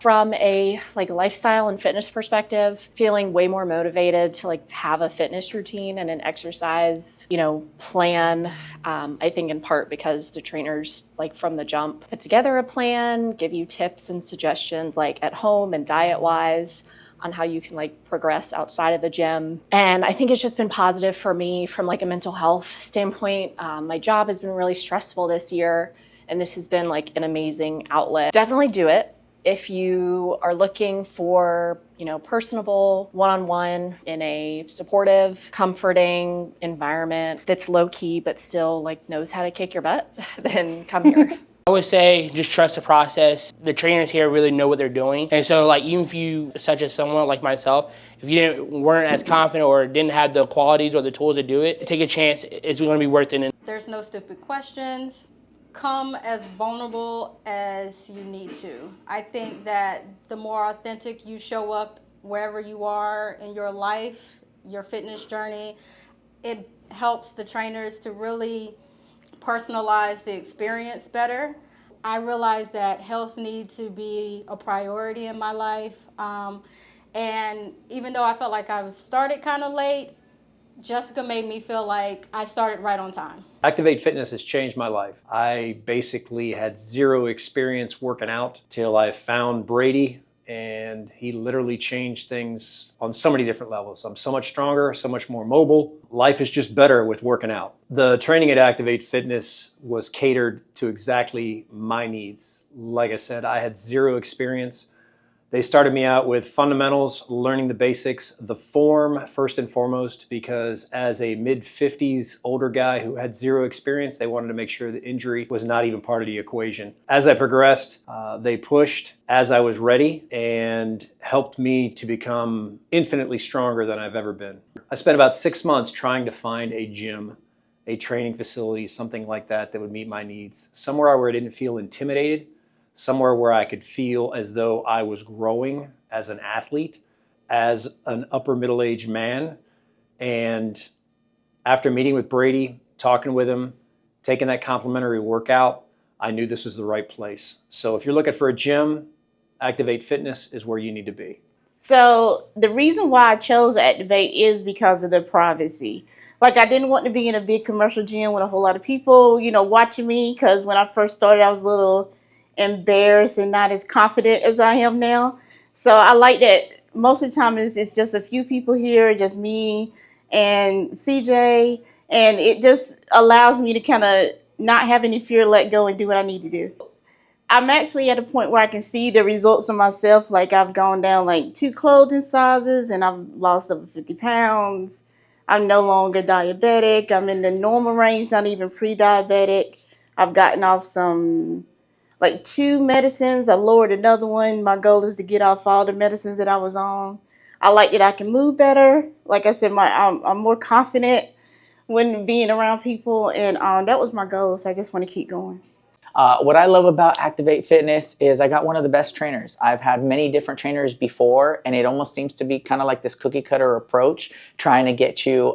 From a lifestyle and fitness perspective, feeling way more motivated to have a fitness routine and an exercise, plan. I think in part because the trainers from the jump put together a plan, give you tips and suggestions at home and diet wise on how you can progress outside of the gym. And I think it's just been positive for me from a mental health standpoint. My job has been really stressful this year, and this has been an amazing outlet. Definitely do it. If you are looking for, personable one-on-one in a supportive, comforting environment that's low-key but still knows how to kick your butt, then come here. I would say just trust the process. The trainers here really know what they're doing. And so even if you, such as someone like myself, if you weren't as confident or didn't have the qualities or the tools to do it, take a chance. It's going to be worth it. There's no stupid questions. Come as vulnerable as you need to. I think that the more authentic you show up wherever you are in your life, your fitness journey, it helps the trainers to really personalize the experience better. I realized that health needs to be a priority in my life. And even though I felt like I was started kind of late, Jessica made me feel like I started right on time. Activate Fitness has changed my life. I basically had zero experience working out till I found Brady, and he literally changed things on so many different levels. I'm so much stronger, so much more mobile. Life is just better with working out. The training at Activate Fitness was catered to exactly my needs. Like I said, I had zero experience. They started me out with fundamentals, learning the basics, the form first and foremost, because as a mid-50s older guy who had zero experience, they wanted to make sure the injury was not even part of the equation. As I progressed, they pushed as I was ready and helped me to become infinitely stronger than I've ever been. I spent about 6 months trying to find a gym, a training facility, something like that that would meet my needs. Somewhere where I didn't feel intimidated, somewhere where I could feel as though I was growing as an athlete, as an upper middle-aged man. And after meeting with Brady, talking with him, taking that complimentary workout, I knew this was the right place. So if you're looking for a gym, Activate Fitness is where you need to be. So the reason why I chose Activate is because of the privacy. I didn't want to be in a big commercial gym with a whole lot of people, watching me, because when I first started, I was a little embarrassed and not as confident as I am now. So I like that most of the time it's just a few people here, just me and CJ, and it just allows me to kind of not have any fear, let go and do what I need to do. I'm actually at a point where I can see the results of myself. I've gone down 2 clothing sizes and I've lost over 50 pounds. I'm no longer diabetic. I'm in the normal range, not even pre-diabetic. I've gotten off some 2 medicines. I lowered another one. My goal is to get off all the medicines that I was on. I like that I can move better. Like I said, I'm more confident when being around people, and that was my goal. So I just want to keep going. What I love about Activate Fitness is I got one of the best trainers. I've had many different trainers before, and it almost seems to be kind of like this cookie cutter approach, trying to get you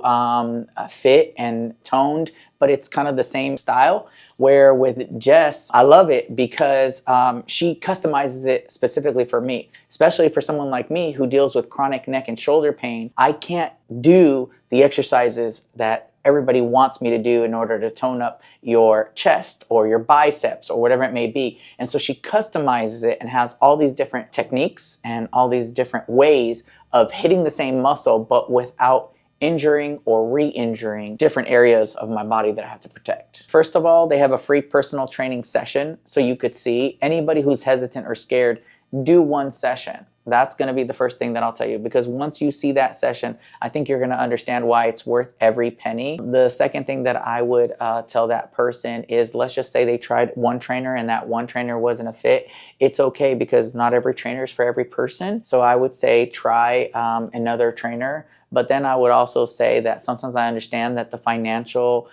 fit and toned, but it's kind of the same style. Where with Jess, I love it because she customizes it specifically for me, especially for someone like me who deals with chronic neck and shoulder pain. I can't do the exercises that everybody wants me to do in order to tone up your chest or your biceps or whatever it may be. And so she customizes it and has all these different techniques and all these different ways of hitting the same muscle, but without injuring or re-injuring different areas of my body that I have to protect. First of all, they have a free personal training session, so you could see anybody who's hesitant or scared, do one session. That's going to be the first thing that I'll tell you, because once you see that session, I think you're going to understand why it's worth every penny. The second thing that I would tell that person is, let's just say they tried one trainer and that one trainer wasn't a fit. It's okay, because not every trainer is for every person. So I would say try another trainer. But then I would also say that sometimes I understand that the financial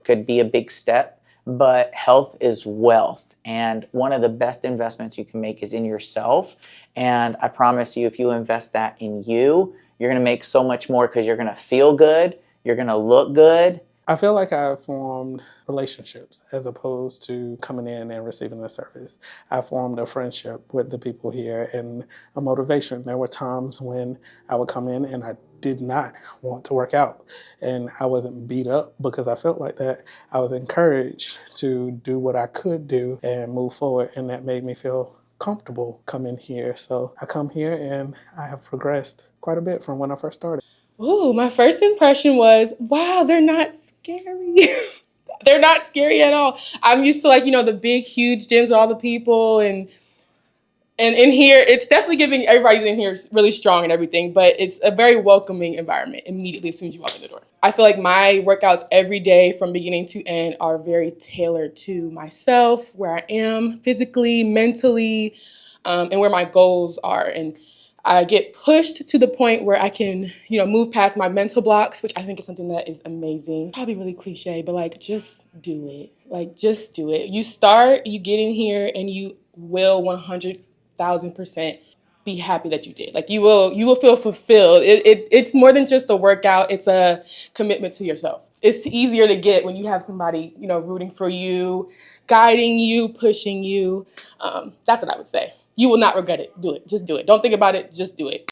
could be a big step, but health is wealth. And one of the best investments you can make is in yourself. And I promise you, if you invest that in you, you're going to make so much more, because you're going to feel good, you're going to look good, I feel like I formed relationships as opposed to coming in and receiving a service. I formed a friendship with the people here and a motivation. There were times when I would come in and I did not want to work out, and I wasn't beat up because I felt like that. I was encouraged to do what I could do and move forward, and that made me feel comfortable coming here. So I come here and I have progressed quite a bit from when I first started. Ooh, my first impression was, wow, they're not scary. They're not scary at all. I'm used to the big, huge gyms with all the people and in here, it's definitely giving everybody's in here really strong and everything, but it's a very welcoming environment immediately as soon as you walk in the door. I feel like my workouts every day from beginning to end are very tailored to myself, where I am physically, mentally, and where my goals are. And I get pushed to the point where I can, move past my mental blocks, which I think is something that is amazing. Probably really cliche, but just do it. Just do it. You start, you get in here, and you will 100,000% be happy that you did. You will feel fulfilled. It's more than just a workout. It's a commitment to yourself. It's easier to get when you have somebody, rooting for you, guiding you, pushing you. That's what I would say. You will not regret it. Do it. Just do it. Don't think about it. Just do it.